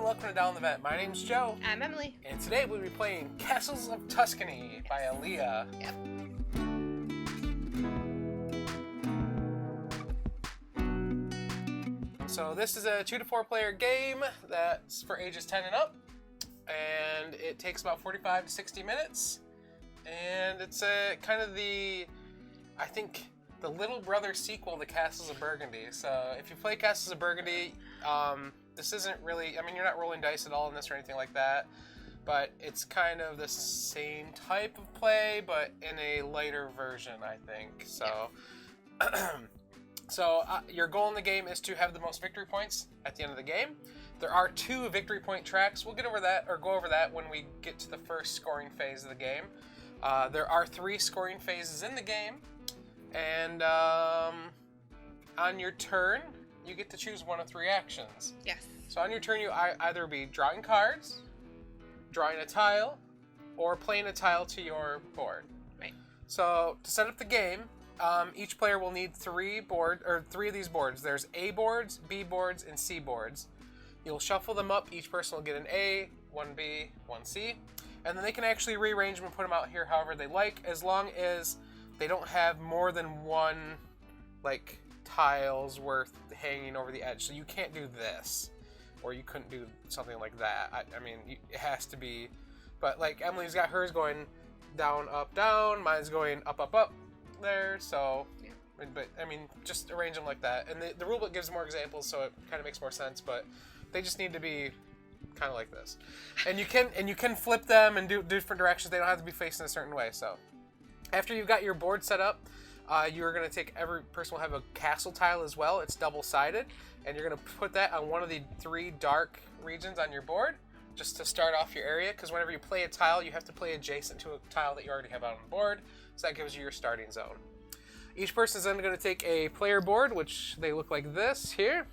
welcome to Down the Vent. My name's Joe. I'm Emily. And today we'll be playing Castles of Tuscany by Aaliyah. Yep. So this is a 2 to 4 player game that's for ages 10 and up. And it takes about 45 to 60 minutes. And it's kind of the little brother sequel to Castles of Burgundy. So if you play Castles of Burgundy, this isn't really, you're not rolling dice at all in this or anything like that, but it's kind of the same type of play, but in a lighter version, I think. So, your goal in the game is to have the most victory points at the end of the game. There are 2 victory point tracks. We'll go over that when we get to the first scoring phase of the game. There are 3 scoring phases in the game, and on your turn, you get to choose one of 3 actions. Yes. So on your turn, you either be drawing cards, drawing a tile, or playing a tile to your board. Right. So to set up the game, each player will need 3 of these boards. There's A boards, B boards, and C boards. You'll shuffle them up. Each person will get an A, 1 B, 1 C, and then they can actually rearrange them and put them out here however they like, as long as they don't have more than 1, tiles worth hanging over the edge. So you can't do this, or you couldn't do something like that. It has to be, but Emily's got hers going down, down, mine's going up, up there, so yeah. But just arrange them like that. And the rulebook gives more examples, so it kind of makes more sense, but they just need to be kind of like this. And you can flip them and do different directions. They don't have to be facing a certain way. So after you've got your board set up, you're going to take, every person will have a castle tile as well. It's double-sided, and you're going to put that on one of the 3 dark regions on your board, just to start off your area, because whenever you play a tile, you have to play adjacent to a tile that you already have out on the board, so that gives you your starting zone. Each person is then going to take a player board, which they look like this here,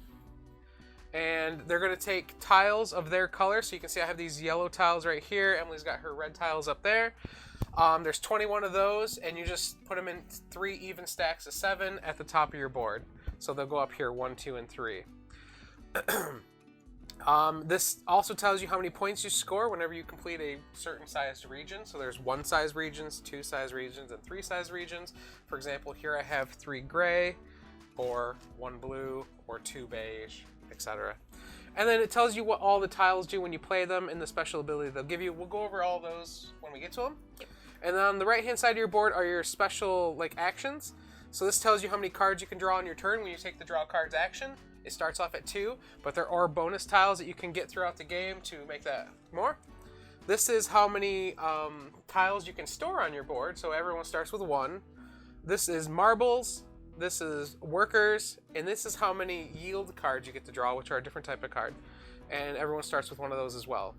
and they're going to take tiles of their color. So you can see I have these yellow tiles right here. Emily's got her red tiles up there. There's 21 of those, and you just put them in 3 even stacks of 7 at the top of your board. So they'll go up here 1, 2, and 3. This also tells you how many points you score whenever you complete a certain sized region. So there's 1 size regions, 2 size regions, and 3 size regions. For example, here I have 3 gray, or 1 blue, or 2 beige, etc. And then it tells you what all the tiles do when you play them and the special ability they'll give you. We'll go over all those when we get to them. Yep. And then on the right-hand side of your board are your special actions. So this tells you how many cards you can draw on your turn when you take the draw cards action. It starts off at 2, but there are bonus tiles that you can get throughout the game to make that more. This is how many tiles you can store on your board. So everyone starts with 1. This is marbles. This is workers, and this is how many yield cards you get to draw, which are a different type of card. And everyone starts with one of those as well.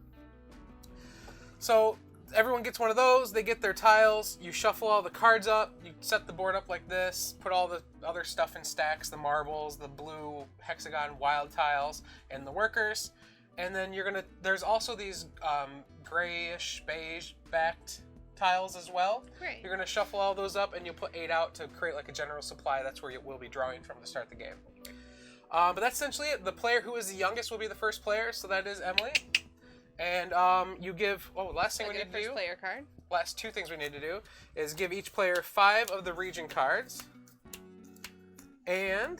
So everyone gets one of those, they get their tiles, you shuffle all the cards up, you set the board up like this, put all the other stuff in stacks, the marbles, the blue hexagon wild tiles, and the workers. And then there's also these grayish, beige backed tiles as well. Great. You're going to shuffle all those up, and you'll put 8 out to create a general supply. That's where you will be drawing from to start the game. But that's essentially it. The player who is the youngest will be the first player, so that is Emily. And you give, last thing we need to do. Player card. Last 2 things we need to do is give each player 5 of the region cards. And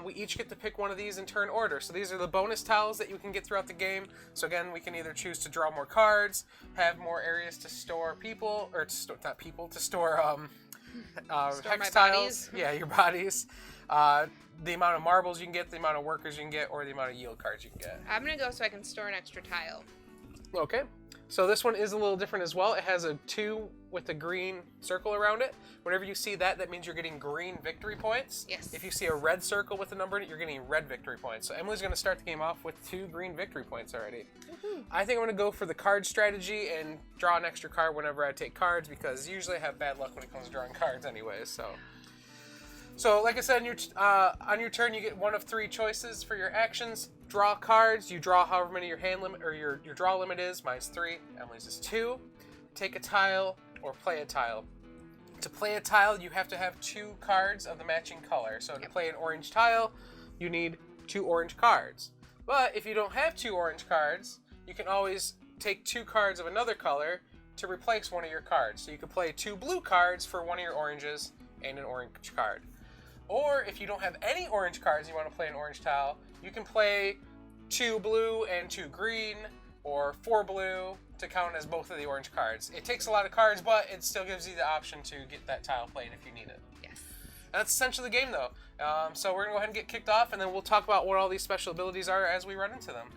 we each get to pick one of these in turn order. So these are the bonus tiles that you can get throughout the game. So again, we can either choose to draw more cards, have more areas to store people, or to store hex tiles. Yeah, your bodies. The amount of marbles you can get, the amount of workers you can get, or the amount of yield cards you can get. I'm going to go so I can store an extra tile. Okay. So this one is a little different as well. It has a 2 with a green circle around it. Whenever you see that, that means you're getting green victory points. Yes. If you see a red circle with a number in it, you're getting red victory points. So Emily's going to start the game off with 2 green victory points already. Woohoo. I think I'm going to go for the card strategy and draw an extra card whenever I take cards, because usually I have bad luck when it comes to drawing cards anyways. So like I said, on your turn, you get 1 of 3 choices for your actions. Draw cards. You draw however many your hand limit or your draw limit is. Mine's 3. Emily's is 2. Take a tile or play a tile. To play a tile, you have to have 2 cards of the matching color. So to play an orange tile, you need 2 orange cards. But if you don't have 2 orange cards, you can always take 2 cards of another color to replace one of your cards. So you can play 2 blue cards for one of your oranges and an orange card. Or if you don't have any orange cards, you want to play an orange tile, you can play 2 blue and 2 green, or 4 blue to count as both of the orange cards. It takes a lot of cards, but it still gives you the option to get that tile played if you need it. Yes. And that's essentially the game, though. So we're going to go ahead and get kicked off, and then we'll talk about what all these special abilities are as we run into them.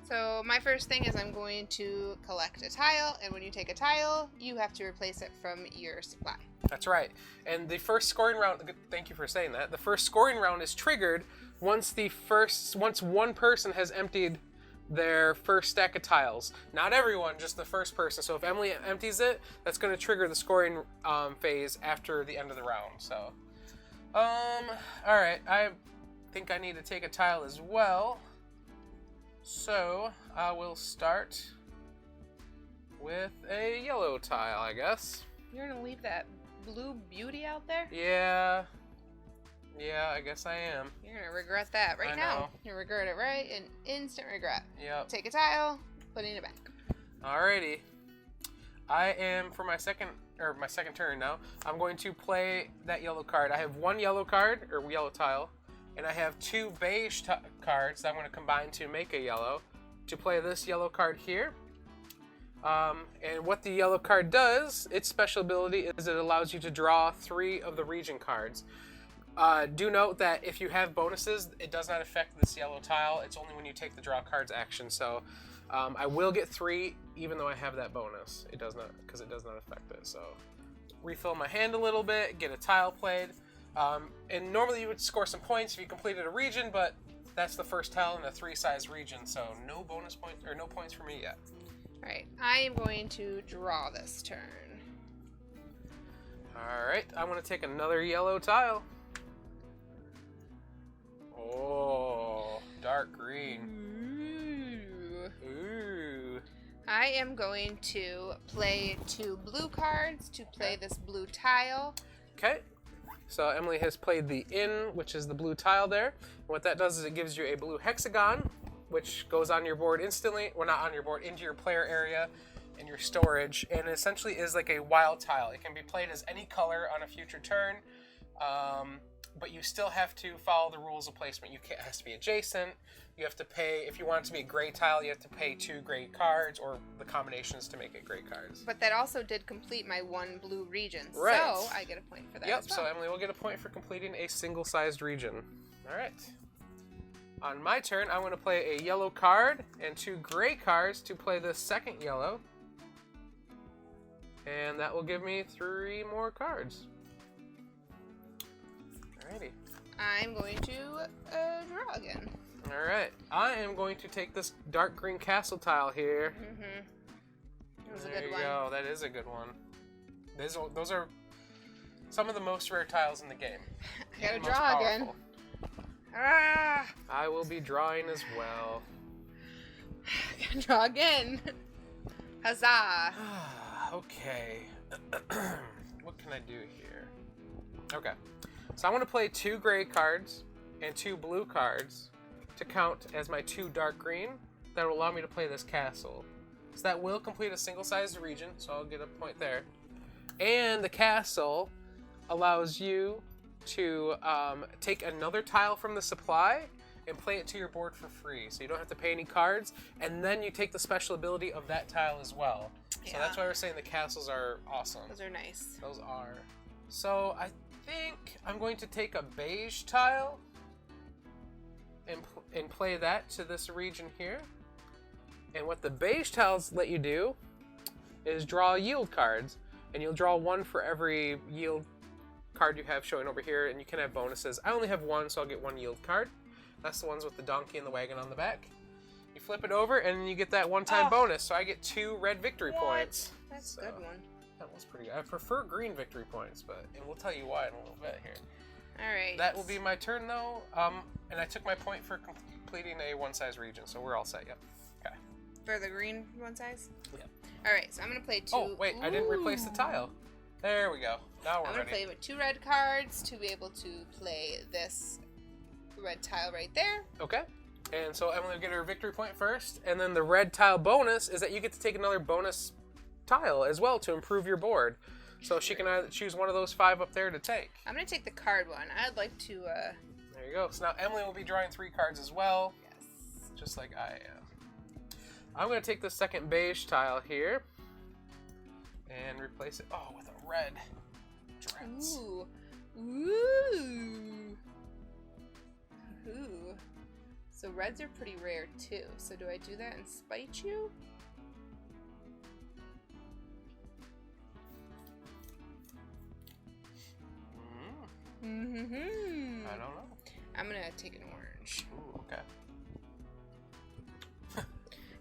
So my first thing is I'm going to collect a tile, and when you take a tile, you have to replace it from your supply. That's right. And the first scoring round, thank you for saying that, the first scoring round is triggered once one person has emptied their first stack of tiles. Not everyone, just the first person. So if Emily empties it, that's going to trigger the scoring phase after the end of the round. So, alright, I think I need to take a tile as well. So, I will start with a yellow tile, I guess. You're going to leave that blue beauty out there? Yeah, I guess I am. You're going to regret that right now. You regret it, right? An instant regret. Yep. Take a tile, put it in a bag. Alrighty. I am, for my second turn now, I'm going to play that yellow card. I have 1 yellow card, or yellow tile, and I have 2 beige cards that I'm going to combine to make a yellow. To play this yellow card here. And what the yellow card does, its special ability is it allows you to draw 3 of the region cards. Do note that if you have bonuses, it does not affect this yellow tile. It's only when you take the draw cards action. So I will get 3 even though I have that bonus. It does not, because it does not affect it. So refill my hand a little bit, get a tile played. And normally you would score some points if you completed a region, but that's the first tile in a 3-size region. So no bonus points, or no points for me yet. Alright, I am going to draw this turn. Alright, I'm going to take another yellow tile. Oh, dark green. Ooh. I am going to play 2 blue cards to play this blue tile. Okay. So Emily has played the inn, which is the blue tile there. And what that does is it gives you a blue hexagon, which goes on your board instantly. Well, not on your board, into your player area in your storage. And it essentially is like a wild tile. It can be played as any color on a future turn. But you still have to follow the rules of placement. It has to be adjacent. You have to pay, if you want it to be a gray tile, you have to pay 2 gray cards or the combinations to make it gray cards. But that also did complete my 1 blue region, right. So I get a point for that Yep, as well. so Emily will get a point for completing a single-sized region. All right. On my turn, I'm going to play a yellow card and 2 gray cards to play the second yellow. And that will give me 3 more cards. Alrighty. I'm going to draw again. Alright. I am going to take this dark green castle tile here. That was a good one. There you go. That is a good one. Those are some of the most rare tiles in the game. I gotta draw again. Ah! I will be drawing as well. I gotta draw again. Huzzah! Okay. What can I do here? Okay. So I'm going to play 2 gray cards and 2 blue cards to count as my 2 dark green. That will allow me to play this castle. So that will complete a single-sized region, so I'll get a point there. And the castle allows you to take another tile from the supply and play it to your board for free. So you don't have to pay any cards, and then you take the special ability of that tile as well. So that's why we're saying the castles are awesome. Those are nice. Those are. So I think I'm going to take a beige tile and play that to this region here. And what the beige tiles let you do is draw yield cards. And you'll draw 1 for every yield card you have showing over here, and you can have bonuses. I only have 1, so I'll get 1 yield card. That's the ones with the donkey and the wagon on the back. You flip it over, and you get that one-time bonus, so I get 2 red victory points. That's a good one. That was pretty good. I prefer green victory points, and we'll tell you why in a little bit here. All right. That will be my turn, though. And I took my point for completing a 1-size region, so we're all set. Yep. Okay. For the green one size? Yep. All right, so I'm going to play 2. Oh, wait, I didn't replace the tile. There we go. Now we're ready. I'm going to play with 2 red cards to be able to play this red tile right there. Okay. And so Emily will get her victory point first. And then the red tile bonus is that you get to take another bonus tile as well to improve your board. So she can either choose one of those 5 up there to take. I'm going to take the card one. I'd like to... There you go. So now Emily will be drawing 3 cards as well. Yes. Just like I am. I'm going to take the second beige tile here. And replace it, with a red. Dreads. Ooh. Ooh. Ooh. So reds are pretty rare too. So do I do that and spite you? Mm-hmm. I don't know. I'm gonna take an orange. Ooh, okay.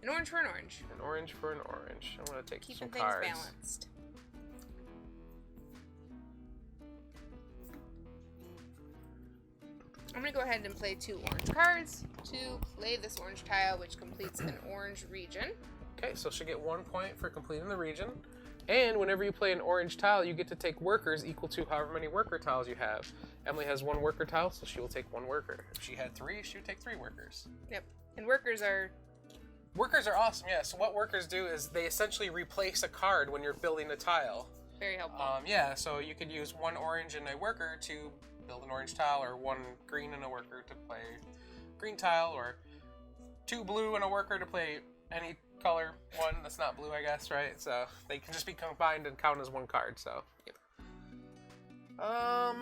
An orange for an orange. An orange for an orange. I'm gonna take Keeping some cards. things balanced. I'm gonna go ahead and play 2 orange cards to play this orange tile, which completes an orange region. Okay, so she'll get 1 point for completing the region. And whenever you play an orange tile, you get to take workers equal to however many worker tiles you have. Emily has 1 worker tile, so she will take 1 worker. If she had 3, she would take 3 workers. Yep. And workers are... Workers are awesome, yeah. So what workers do is they essentially replace a card when you're building a tile. very helpful. Yeah, so you could use 1 orange and a worker to build an orange tile, or 1 green and a worker to play green tile, or 2 blue and a worker to play any color one that's not blue, I guess, right? So they can just be combined and count as 1 card, so. Yep. Right.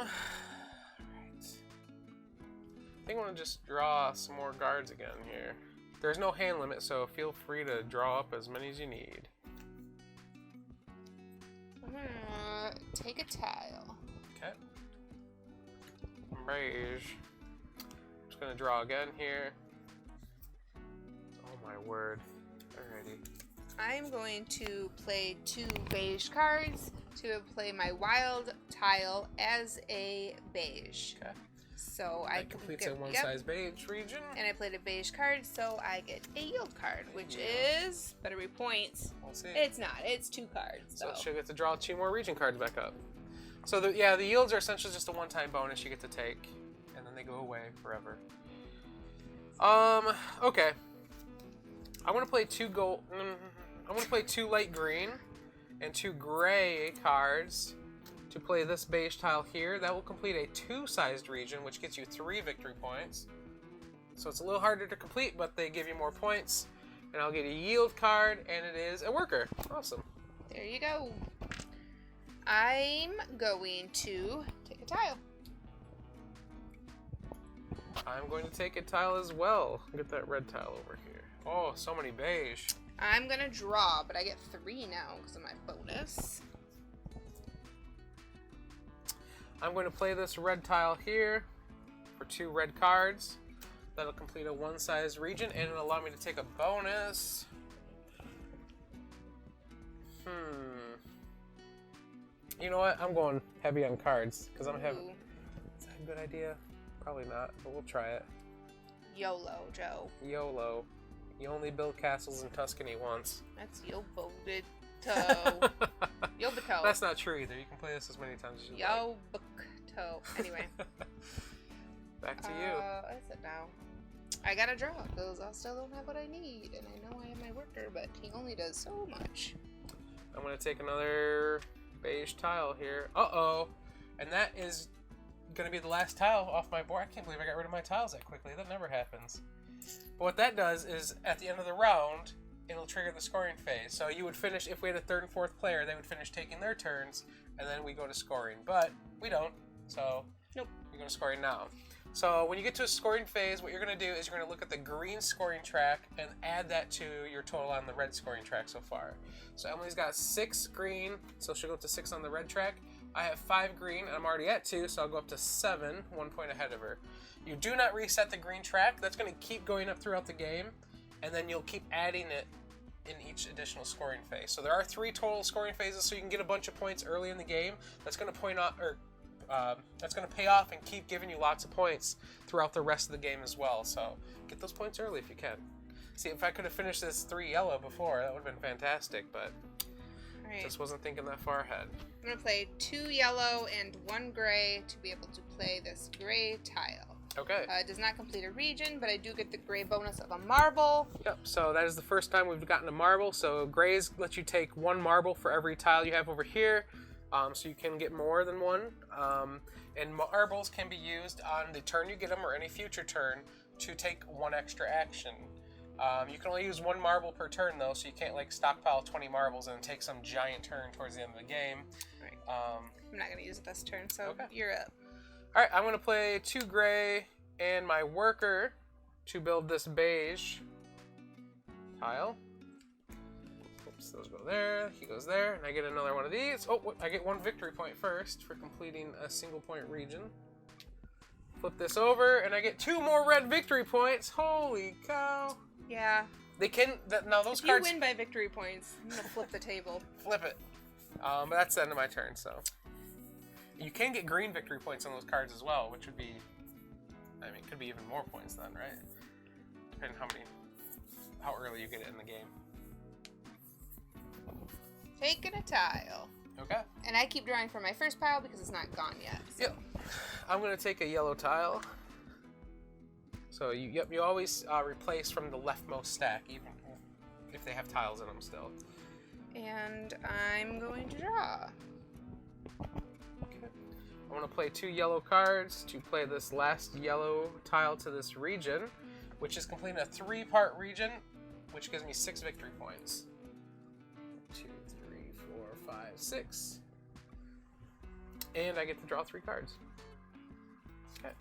I think I want to just draw some more cards again here. There's no hand limit, so feel free to draw up as many as you need. I'm gonna take a tile. Okay. Beige. Just gonna draw again here. Oh my word. Alrighty. I'm going to play 2 beige cards to play my wild tile as a beige. Okay. So That completes a 1 size beige region. And I played a beige card, so I get a yield card, which is better be points. We'll see. It's not. It's 2 cards. So she'll get to draw 2 more region cards back up. So the yields are essentially just a one-time bonus you get to take, and then they go away forever. Okay. I want to play 2 gold. I want to play 2 light green and 2 gray cards to play this beige tile here. That will complete a 2-sized region, which gets you 3 victory points. So it's a little harder to complete, but they give you more points. And I'll get a yield card, and it is a worker. Awesome. There you go. I'm going to take a tile. I'm going to take a tile as well. Get that red tile over here. Oh, so many beige. I'm going to draw, but I get 3 now because of my bonus. I'm going to play this red tile here for 2 red cards. That'll complete a 1-size region, and it'll allow me to take a bonus. You know what? I'm going heavy on cards, because I'm heavy. Is that a good idea? Probably not, but we'll try it. YOLO, Joe. YOLO. You only build castles in Tuscany once. That's Yo-bo-de-to. Yo-bo-to. That's not true either. You can play this as many times as you like. Yo-bo-to. Anyway. Back to you. That's it now. I gotta draw, because I still don't have what I need. And I know I have my worker, but he only does so much. I'm going to take another beige tile here. Uh-oh. And that is going to be the last tile off my board. I can't believe I got rid of my tiles that quickly. That never happens. But what that does is, at the end of the round, it'll trigger the scoring phase. So you would finish, if we had a 3rd and 4th player, they would finish taking their turns, and then we go to scoring. But we don't, so nope. We go to scoring now. So when you get to a scoring phase, what you're going to do is you're going to look at the green scoring track and add that to your total on the red scoring track so far. So Emily's got 6 green, so she'll go up to 6 on the red track. I have 5 green, and I'm already at 2, so I'll go up to 7, 1 point ahead of her. You do not reset the green track. That's going to keep going up throughout the game, and then you'll keep adding it in each additional scoring phase. So there are 3 total scoring phases, so you can get a bunch of points early in the game. That's going to that's going to pay off and keep giving you lots of points throughout the rest of the game as well. So get those points early if you can. See, if I could have finished this 3 yellow before, that would have been fantastic, but just wasn't thinking that far ahead. I'm going to play 2 yellow and 1 gray to be able to play this gray tile. Okay. It does not complete a region, but I do get the gray bonus of a marble. Yep, so that is the first time we've gotten a marble. So grays let you take 1 marble for every tile you have over here. So you can get more than 1. And marbles can be used on the turn you get them or any future turn to take 1 extra action. You can only use 1 marble per turn though, so you can't like stockpile 20 marbles and take some giant turn towards the end of the game. Right. I'm not going to use it this turn, so Okay. you're up. Alright, I'm going to play 2 gray and my worker to build this beige tile. Oops, those go there, he goes there, and I get another one of these. Oh, I get 1 victory point first for completing a single point region. Flip this over, and I get 2 more red victory points. Holy cow. Yeah. They can, now those If cards... you win by victory points, I'm going to flip the table. Flip it. But that's the end of my turn, so. You can get green victory points on those cards as well, which would be, I mean, it could be even more points then, right? Depending how early you get it in the game. Taking a tile. Okay. And I keep drawing for my first pile because it's not gone yet. So. Yep. I'm going to take a yellow tile. So, you always replace from the leftmost stack, even if they have tiles in them still. And I'm going to draw. Okay. I'm going to play 2 yellow cards to play this last yellow tile to this region, which is completing a 3-part region, which gives me 6 victory points. 2, 3, 4, 5, 6. And I get to draw 3 cards. Okay.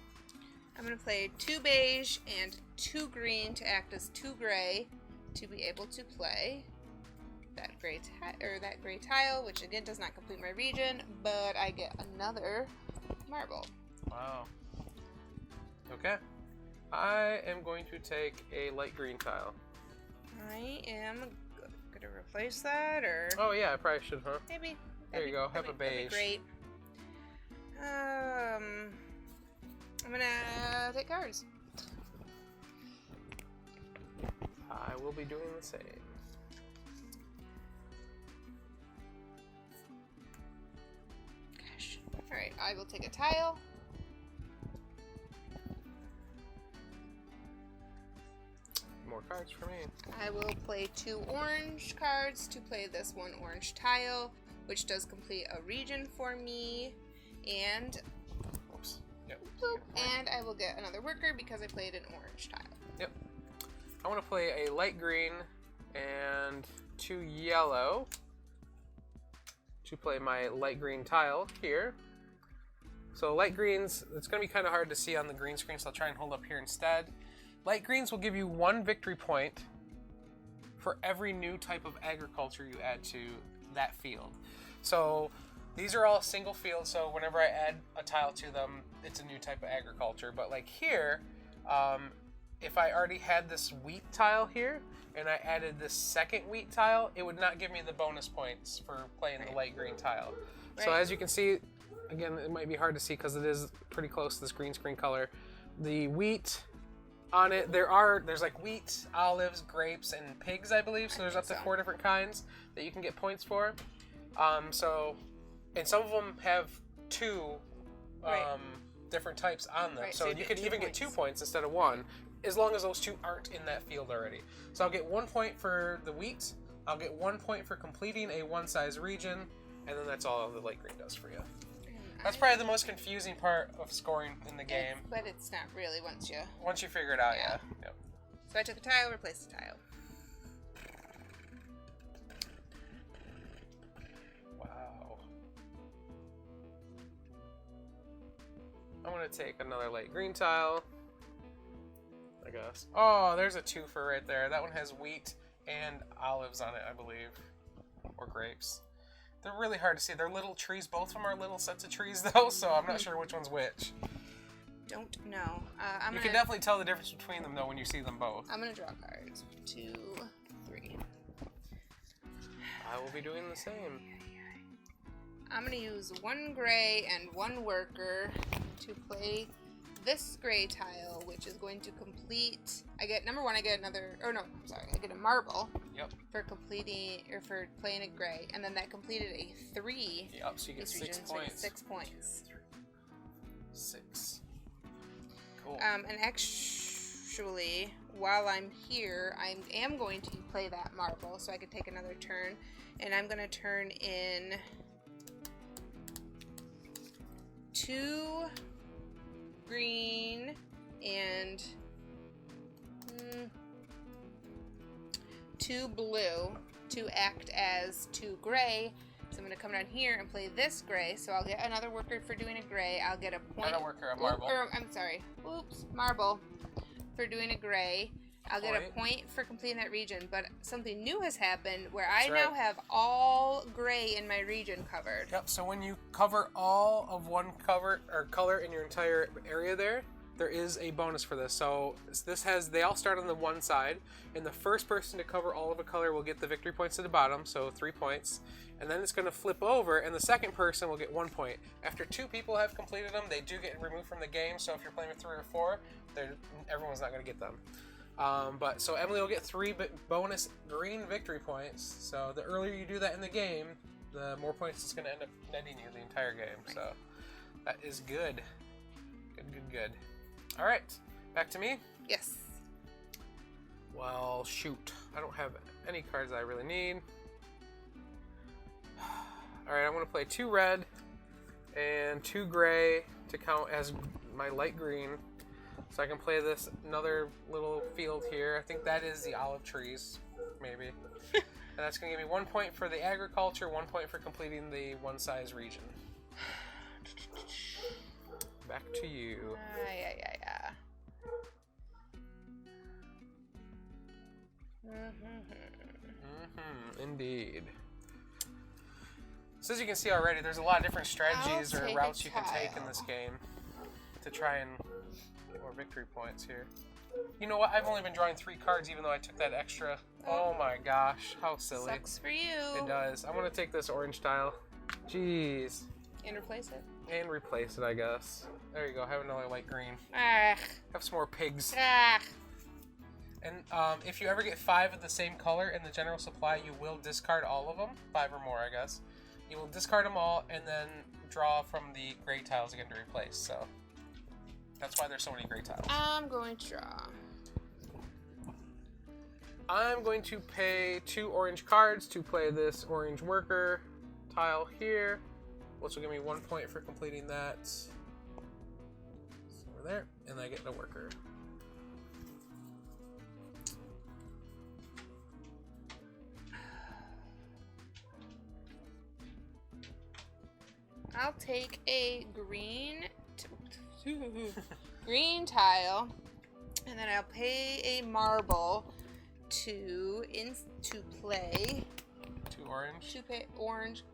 I'm going to play 2 beige and 2 green to act as 2 gray to be able to play that gray tile, which again does not complete my region, but I get another marble. Wow. Okay. I am going to take a light green tile. I am going to replace that, or... Oh yeah, I probably should, huh? Maybe. There you go. Have a That'd beige. be great. I'm gonna take cards. I will be doing the same. Gosh. Alright, I will take a tile. More cards for me. I will play 2 orange cards to play this 1 orange tile, which does complete a region for me. And Oops. Yep. boop, and I will get another worker because I played an orange tile. Yep. I want to play a light green and 2 yellow to play my light green tile here. So light greens, it's going to be kind of hard to see on the green screen, so I'll try and hold up here instead. Light greens will give you 1 victory point for every new type of agriculture you add to that field. So these are all single fields, so whenever I add a tile to them, it's a new type of agriculture. But like here, if I already had this wheat tile here, and I added this second wheat tile, it would not give me the bonus points for playing the light green tile. Right. So as you can see, again, it might be hard to see because it is pretty close to this green screen color. The wheat on it, there's like wheat, olives, grapes, and pigs, I believe. So there's up to 4 different kinds that you can get points for. And some of them have 2 different types on them. Right, So so you you could get 2 even get 2 points instead of 1, as long as those 2 aren't in that field already. So I'll get 1 point for the wheat, I'll get 1 point for completing a 1-size region, and then that's all the light green does for you. That's probably the most confusing part of scoring in the game. But it's not really Once you figure it out, yeah. Yep. So I took a tile, replaced the tile. Wow. I'm going to take another light green tile, I guess. Oh, there's a twofer right there. That one has wheat and olives on it, I believe. Or grapes. They're really hard to see. They're little trees. Both of them are little sets of trees, though, so I'm not sure which one's which. Don't know. You can definitely tell the difference between them, though, when you see them both. I'm going to draw cards. 2, 3. I will be doing the same. I'm going to use 1 gray and 1 worker to play this gray tile, which is going to complete... I get another... Oh, no, I'm sorry. I get a marble. Yep. For completing... Or for playing a gray. And then that completed a 3. Yep, so you get 6 points. 6 points. 6. Cool. And actually, while I'm here, I am going to play that marble so I can take another turn. And I'm going to turn in 2 green and 2 blue to act as 2 gray. So I'm going to come down here and play this gray. So I'll get another worker for doing a gray. I'll get a point. Not a worker, a marble. I'm sorry. Oops, marble for doing a gray. I'll get a point for completing that region. But something new has happened where I now have all gray in my region covered. Yep. So when you cover all of one color in your entire area there is a bonus for this. So they all start on the one side, and the first person to cover all of a color will get the victory points at the bottom, so 3 points. And then it's going to flip over, and the second person will get 1 point. After 2 people have completed them, they do get removed from the game. So if you're playing with 3 or 4, everyone's not going to get them. So Emily will get 3 bonus green victory points. So the earlier you do that in the game, the more points it's going to end up netting you the entire game. So that is good. Good. All right, back to me? Yes. Well, shoot. I don't have any cards I really need. All right, I'm going to play 2 red and 2 gray to count as my light green. So I can play this another little field here. I think that is the olive trees, maybe. And that's going to give me 1 point for the agriculture, 1 point for completing the one size region. Back to you. Yeah. Indeed. So as you can see already, there's a lot of different strategies or routes you can take in this game to try and get more victory points here. You know what? I've only been drawing 3 cards even though I took that extra. Oh my gosh, how silly. Sucks for you. It does. I'm going to take this orange tile. Jeez. And replace it? And replace it, I guess. There you go. Have another light green. Have some more pigs. Ah. And if you ever get 5 of the same color in the general supply, you will discard all of them. 5 or more, I guess. You will discard them all and then draw from the gray tiles again to replace. So that's why there's so many gray tiles. I'm going to draw. I'm going to pay 2 orange cards to play this orange worker tile here, which will give me 1 point for completing that. So over there, and I get the worker. I'll take a green tile, and then I'll pay a marble to play. 2 orange. To pay orange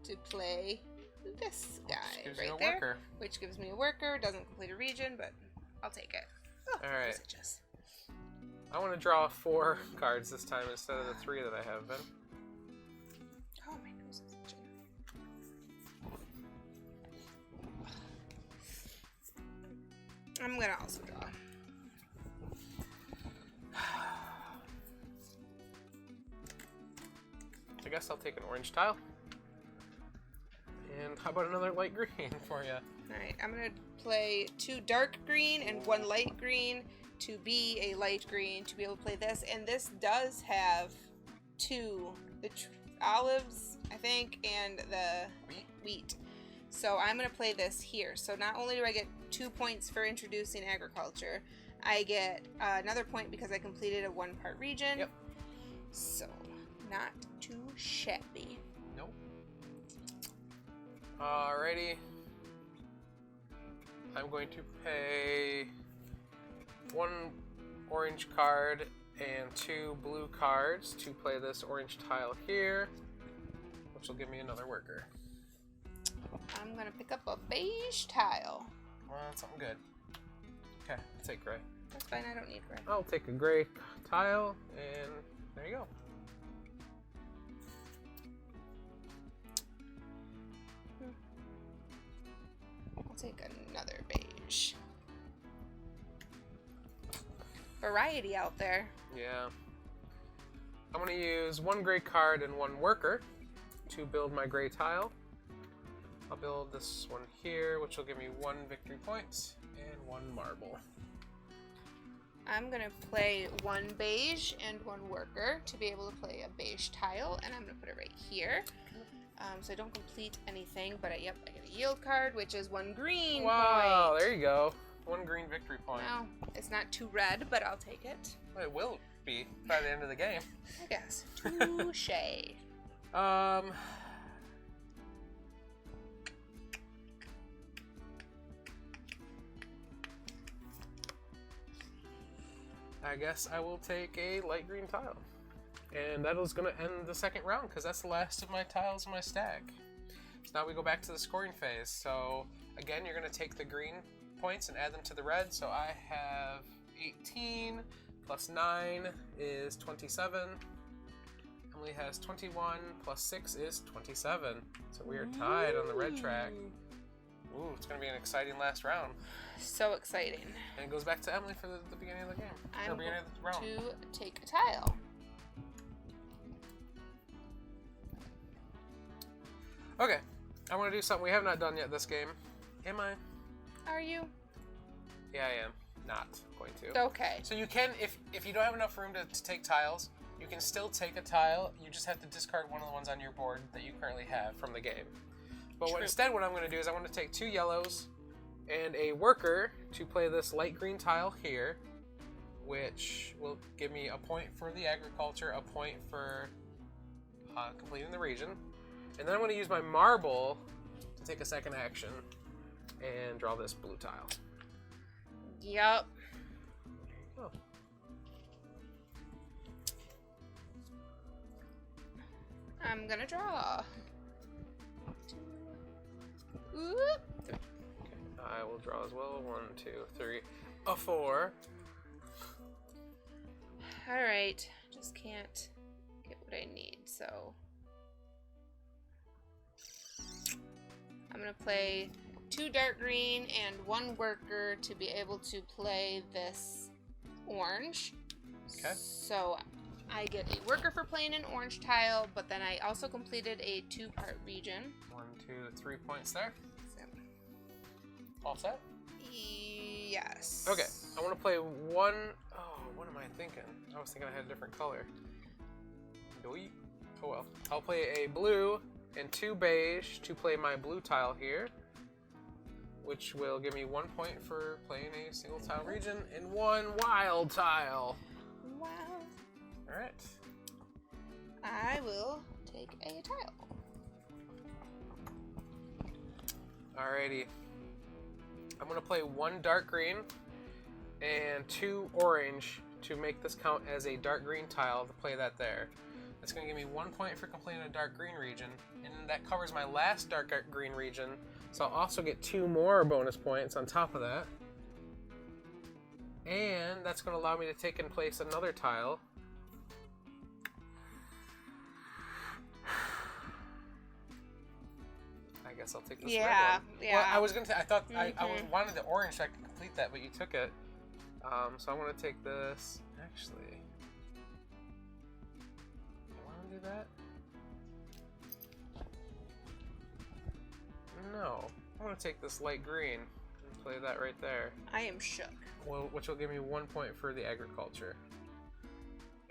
to play this guy right there, worker. Which gives me a worker. Doesn't complete a region, but I'll take it. Oh, all right. I want to draw 4 cards this time instead of the 3 that I have been. Oh, my nose is itching. I'm gonna also draw. I guess I'll take an orange tile. And how about another light green for you? Alright, I'm gonna play 2 dark green and 1 light green to be a light green to be able to play this. And this does have 2, the olives, I think, and the wheat. So I'm gonna play this here. So not only do I get 2 points for introducing agriculture, I get another point because I completed a 1-part region. Yep. So not too shabby. Nope. Alrighty. I'm going to pay 1 orange card and 2 blue cards to play this orange tile here, which will give me another worker. I'm gonna pick up a beige tile. Well, that's something good. Okay, I'll take gray. That's fine, I don't need gray. I'll take a gray tile, and there you go. I'll take another beige. Variety out there. Yeah. I'm going to use 1 gray card and 1 worker to build my gray tile. I'll build this one here, which will give me 1 victory point and 1 marble. I'm going to play 1 beige and 1 worker to be able to play a beige tile, and I'm going to put it right here. So I don't complete anything, but I get a yield card, which is 1 green Wow, point. there you go. 1 green victory point. Well, it's not too red, but I'll take it. Well, it will be by the end of the game. I guess. Touche. I guess I will take a light green tile. And that is going to end the second round because that's the last of my tiles in my stack. So now we go back to the scoring phase. So again, you're going to take the green points and add them to the red. So I have 18 plus 9 is 27. Emily has 21 plus 6 is 27. So we are tied on the red track. Ooh, it's going to be an exciting last round. So exciting. And it goes back to Emily for the beginning of the game. I'm beginning of the round. to take a tile. Okay, I want to do something we have not done yet this game. Am I? Are you? Yeah, I am. Not going to. Okay. So you can, if you don't have enough room to take tiles, you can still take a tile. You just have to discard one of the ones on your board that you currently have from the game. But instead what I'm going to do is I want to take 2 yellows and a worker to play this light green tile here, which will give me a point for the agriculture, a point for completing the region. And then I'm going to use my marble to take a second action and draw this blue tile. Yup. Oh. I'm gonna draw. Oop. Okay. I will draw as well. 1, 2, 3, a 4. Alright. Just can't get what I need, so I'm gonna play 2 dark green and 1 worker to be able to play this orange. Okay. So I get a worker for playing an orange tile, but then I also completed a 2-part region. 1, 2, 3 points there. So, All set? yes. Okay. I want to play 1. Oh, what am I thinking? I was thinking I had a different color. Doi. Oh well. I'll play a blue and 2 beige to play my blue tile here, which will give me 1 point for playing a single tile region and 1 wild tile. Wow. Alright. I will take a tile. Alrighty. I'm going to play 1 dark green and 2 orange to make this count as a dark green tile to play that there. That's going to give me 1 point for completing a dark green region, and that covers my last dark green region, so I'll also get 2 more bonus points on top of that. And that's going to allow me to take and place another tile. I guess I'll take this red one. Yeah. Well, I was going to say, I thought I wanted the orange so I could complete that, but you took it. So I want to take this, actually. Do that? No. I want to take this light green and play that right there. I am shook. Well, which will give me 1 point for the agriculture.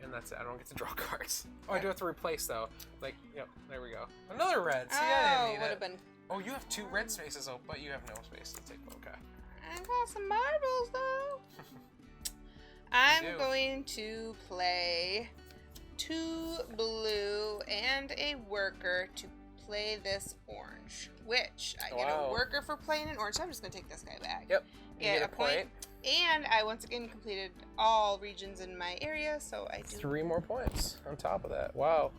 And that's it. I don't get to draw cards. Oh, I do have to replace though. Like, yep, there we go. Another red. See, I didn't need would it. have been. Oh, you have 2 red spaces. Oh, but you have no space to take. Okay. I got some marbles though. I'm going to play 2 blue and a worker to play this orange, which I get a worker for playing an orange. So I'm just going to take this guy back. Yep. You get a point. And I once again completed all regions in my area, so I do 3 more points on top of that. Wow.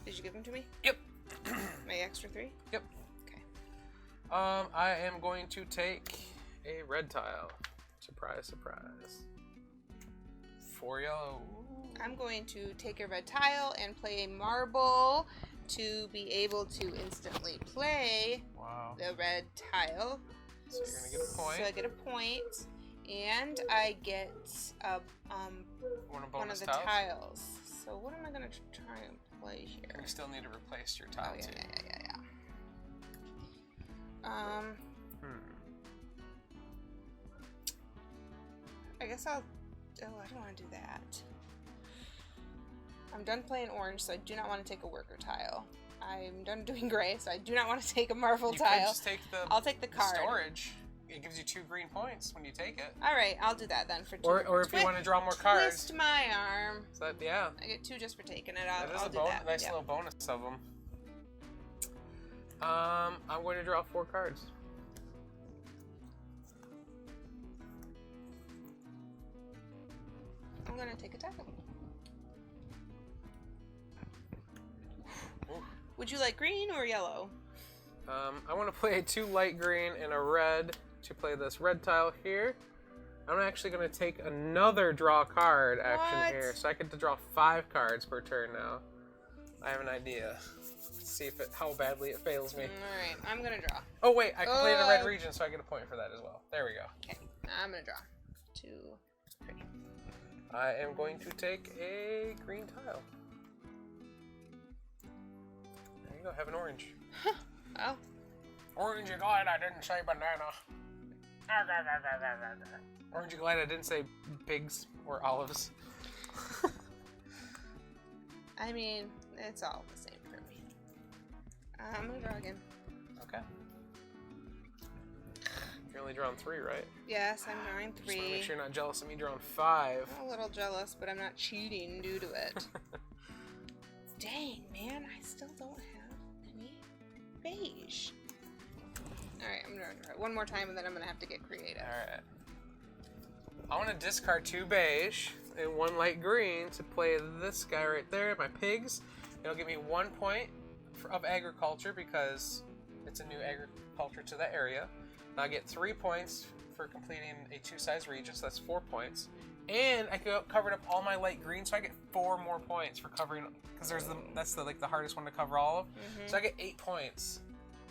Did you give them to me? Yep. My extra 3? Yep. Okay. I am going to take a red tile. Surprise, surprise. 4 yellow. I'm going to take a red tile and play a marble to be able to instantly play the red tile. So you're gonna get a point. So I get a point, and I get one of the tiles. So what am I gonna try and play here? We still need to replace your tile too. Yeah. I guess I'll... Oh, I don't want to do that. I'm done playing orange, so I do not want to take a worker tile. I'm done doing gray, so I do not want to take a marble tile. You could just take the... I'll take the card. Storage. It gives you 2 green points when you take it. Alright, I'll do that then for 2. Or if you want to draw more cards. Twist my arm. So that, yeah. I get 2 just for taking it. That is I'll a do that. nice little bonus of them. I'm going to draw 4 cards. I'm going to take a tile. Would you like green or yellow? I want to play 2 light green and a red to play this red tile here. I'm actually going to take another draw card action here, so I get to draw 5 cards per turn now. I have an idea. Let's see how badly it fails me. Alright, I'm going to draw. Oh wait, I completed a red region, so I get a point for that as well. There we go. Okay, I'm going to draw 2. Okay. I am going to take a green tile. There you go, have an orange. Oh. Orange, you glad I didn't say banana. Orange, you glad I didn't say pigs or olives. I mean, it's all the same for me. I'm gonna draw again. Okay. You're only drawing 3, right? Yes, I'm drawing 3. Just want to make sure you're not jealous of me drawing 5. I'm a little jealous, but I'm not cheating due to it. Dang, man, I still don't have any beige. Alright, I'm gonna try one more time and then I'm gonna have to get creative. Alright. I want to discard 2 beige and 1 light green to play this guy right there, my pigs. It'll give me 1 point of agriculture because it's a new agriculture to that area. I get 3 points for completing a 2-size region, so that's 4 points. And I covered up all my light green, so I get 4 more points for covering, because that's the hardest one to cover all of. Mm-hmm. So I get 8 points.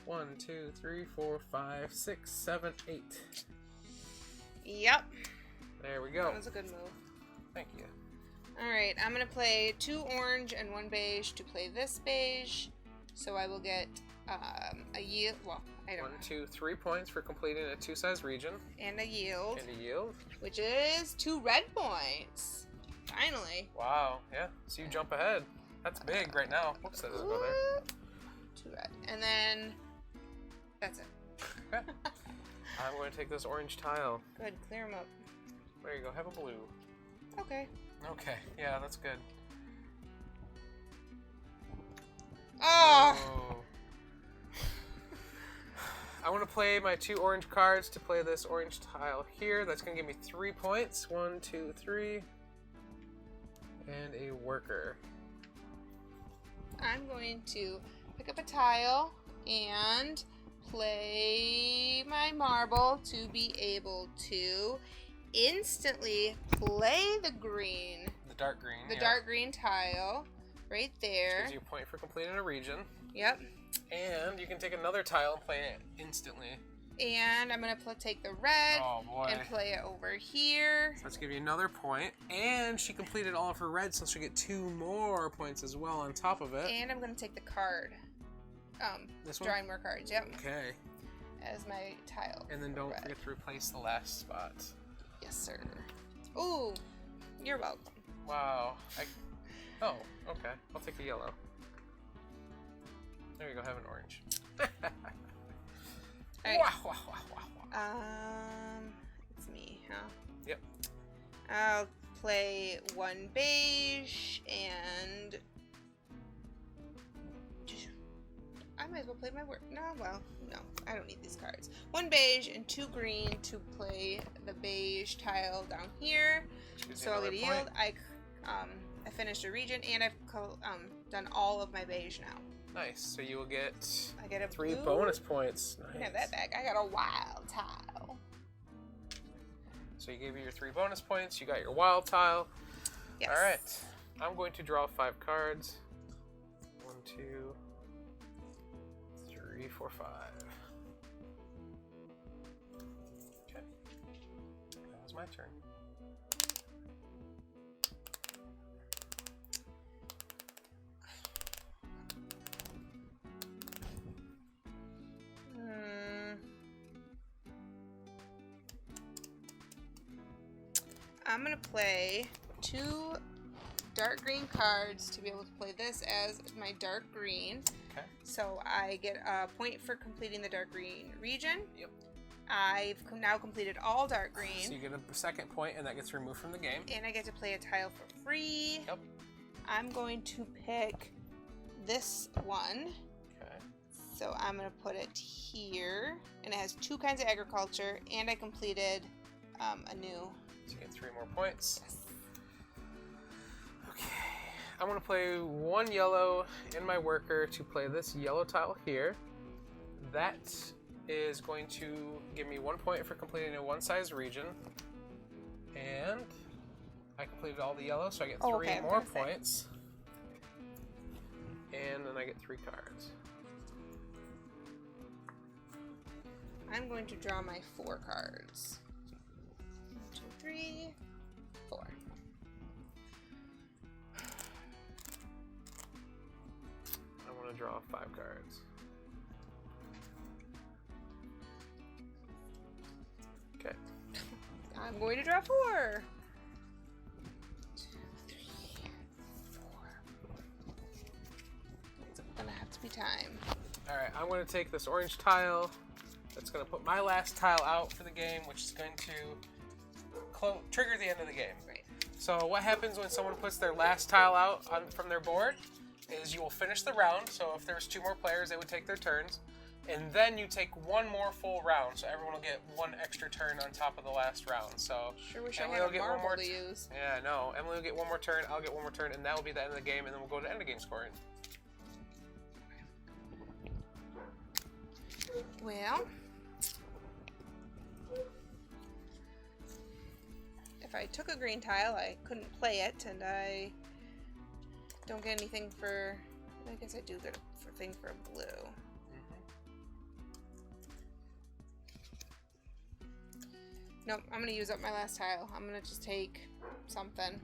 1, 2, 3, 4, 5, 6, 7, 8. Yep. There we go. That was a good move. Thank you. Alright, I'm going to play 2 orange and 1 beige to play this beige. So I will get a yield. Well, I don't know. 1, 2, 3 points for completing a 2-size region. And a yield. And a yield. Which is 2 red points. Finally. Wow, yeah. So you jump ahead. That's big right now. Whoops, that doesn't go there. 2 red. And then that's it. Okay. I'm going to take this orange tile. Good, clear them up. There you go, have a blue. Okay. Okay, yeah, that's good. Oh! I want to play my 2 orange cards to play this orange tile here. That's going to give me 3 points. 1, 2, 3. And a worker. I'm going to pick up a tile and play my marble to be able to instantly play the green. The dark green. The dark green tile right there. Which gives you a point for completing a region. Yep. And you can take another tile and play it instantly. And I'm going to take the red and play it over here. So let's give you another point. And she completed all of her red, so she'll get 2 more points as well on top of it. And I'm going to take the card. This one? Drawing more cards, yep. Okay. As my tile. And then don't forget to replace the last spot. Yes, sir. Ooh, you're welcome. Wow. Oh, okay. I'll take the yellow. There you go, have an orange. Right. Wow. It's me, huh? Yep. I'll play 1 beige and I might as well play my work. No, I don't need these cards. 1 beige and 2 green to play the beige tile down here. So I'll get a yield. I finished a region and I've done all of my beige now. Nice. So you will get I get a 3 blue. bonus points. Nice. I can have that back. I got a wild tile. So you gave you your 3 bonus points. You got your wild tile. Yes. All right. I'm going to draw 5 cards. 1, 2, 3, 4, 5. Okay. That was my turn. I'm going to play 2 dark green cards to be able to play this as my dark green. Okay. So I get a point for completing the dark green region. Yep. I've now completed all dark green. So you get a second point, and that gets removed from the game. And I get to play a tile for free. Yep. I'm going to pick this one. Okay. So I'm going to put it here. And it has 2 kinds of agriculture. And I completed a new. So you get 3 more points. Yes. Okay. I'm going to play 1 yellow in my worker to play this yellow tile here. That is going to give me 1 point for completing a 1-size region. And I completed all the yellow, so I get 3 more points. And then I get 3 cards. I'm going to draw my 4 cards. 1, 2, 3, 4. I want to draw 5 cards. Okay. I'm going to draw 4. 2, 3, 4. It's gonna have to be time. Alright, I'm going to take this orange tile. That's going to put my last tile out for the game, which is going to trigger the end of the game. Right. So what happens when someone puts their last tile out from their board is you will finish the round. So if there was 2 more players, they would take their turns. And then you take 1 more full round, so everyone will get 1 extra turn on top of the last round. So Sure wish Emily I will had a get marble one more to use. Yeah, no. Emily will get 1 more turn, I'll get 1 more turn, and that will be the end of the game, and then we'll go to end of game scoring. Well, if I took a green tile, I couldn't play it, and I don't get anything for. I guess I do get a thing for a blue. Nope, I'm gonna use up my last tile. I'm gonna just take something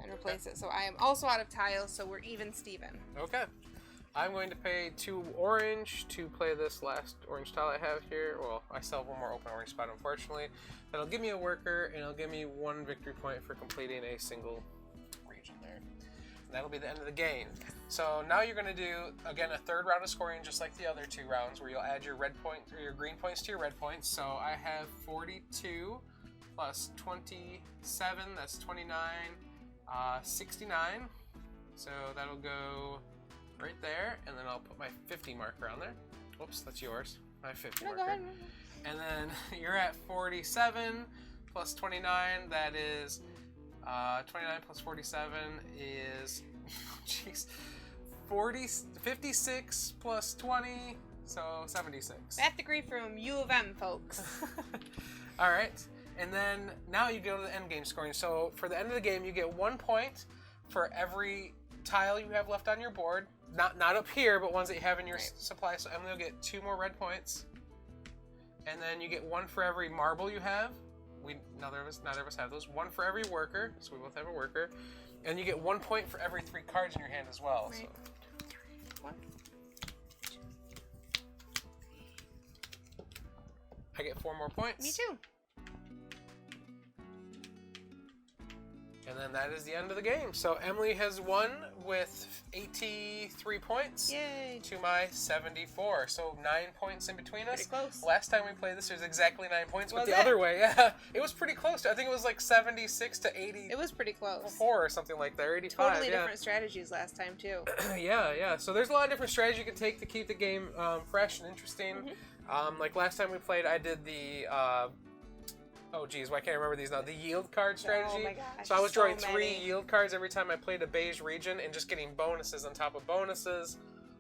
and replace it. So I am also out of tiles, so we're even Steven. Okay. I'm going to pay 2 orange to play this last orange tile I have here. Well, I still have 1 more open orange spot, unfortunately. That'll give me a worker, and it'll give me 1 victory point for completing a single region there. And that'll be the end of the game. So now you're going to do, again, a 3rd round of scoring, just like the other 2 rounds, where you'll add your red point or your green points to your red points. So I have 42 plus 27, that's 29, 69. So that'll go right there, and then I'll put my 50 marker on there. Oops, that's yours. My 50 No, go marker. ahead. And then you're at 47 plus 29. That is 29 plus 47 is jeez, 56 plus 20, so 76. Math degree from U of M, folks. All right, and then now you go to the end game scoring. So for the end of the game, you get 1 point for every tile you have left on your board. Not up here, but ones that you have in your supply. So Emily will get 2 more red points, and then you get 1 for every marble you have. Neither of us have those. 1 for every worker, so we both have a worker, and you get 1 point for every 3 cards in your hand as well. Right. So 1, 2. I get 4 more points. Me too. And then that is the end of the game. So Emily has won with 83 points. Yay. To my 74. So 9 points in between us. Pretty close. Last time we played this, it was exactly 9 points, but Was the it? other way. Yeah, it was pretty close. I think it was like 76 to 84 It was pretty close. or something like that, or 85. Totally yeah. different strategies last time too. Yeah. So there's a lot of different strategies you can take to keep the game fresh and interesting. Like last time we played, I did the oh geez, why can't I remember these now? The yield card strategy. Oh my gosh, so I was drawing so 3 many. yield cards every time I played a beige region and just getting bonuses on top of bonuses.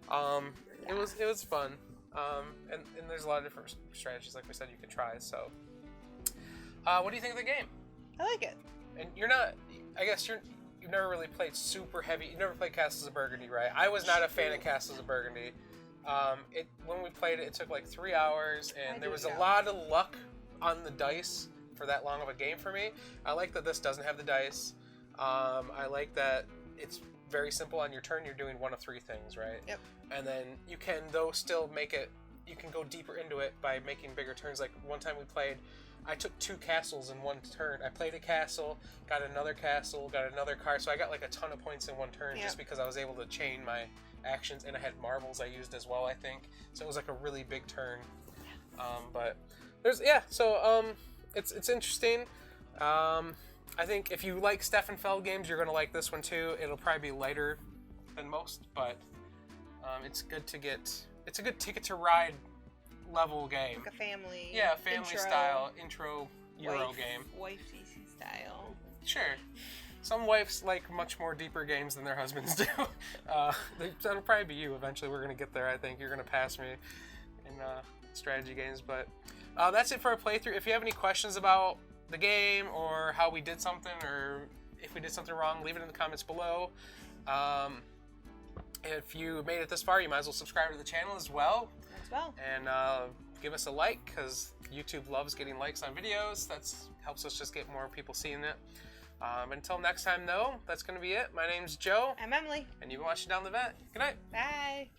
It was fun. And there's a lot of different strategies, like we said, you can try. So, what do you think of the game? I like it. And you're not, I guess you've never really played super heavy. You never played Castles of Burgundy, right? I was not a fan of Castles of Burgundy. When we played it, it took like 3 hours, and there was a lot of luck on the dice for that long of a game for me. I like that this doesn't have the dice. I like that it's very simple. On your turn, you're doing 1 of 3 things, right? Yep. And then you can, though, still make it, you can go deeper into it by making bigger turns. Like one time we played, I took 2 castles in one turn. I played a castle, got another castle, got another car, so I got like a ton of points in one turn just because I was able to chain my actions, and I had marbles I used as well, I think. So it was like a really big turn. But there's it's interesting. I think if you like Stefan Feld games, you're gonna like this one too. It'll probably be lighter than most, but it's good to get. It's a good Ticket to Ride level game. Like a family. Yeah, family style intro Euro game. Wifey style. Sure. Some wives like much more deeper games than their husbands do. That'll probably be you eventually. We're gonna get there. I think you're gonna pass me in strategy games, but that's it for our playthrough. If you have any questions about the game or how we did something, or if we did something wrong, leave it in the comments below. If you made it this far, you might as well subscribe to the channel as well. And give us a like, because YouTube loves getting likes on videos. That helps us just get more people seeing it. Until next time, though, that's going to be it. My name's Joe. I'm Emily. And you've been watching Down the Vet. Good night. Bye.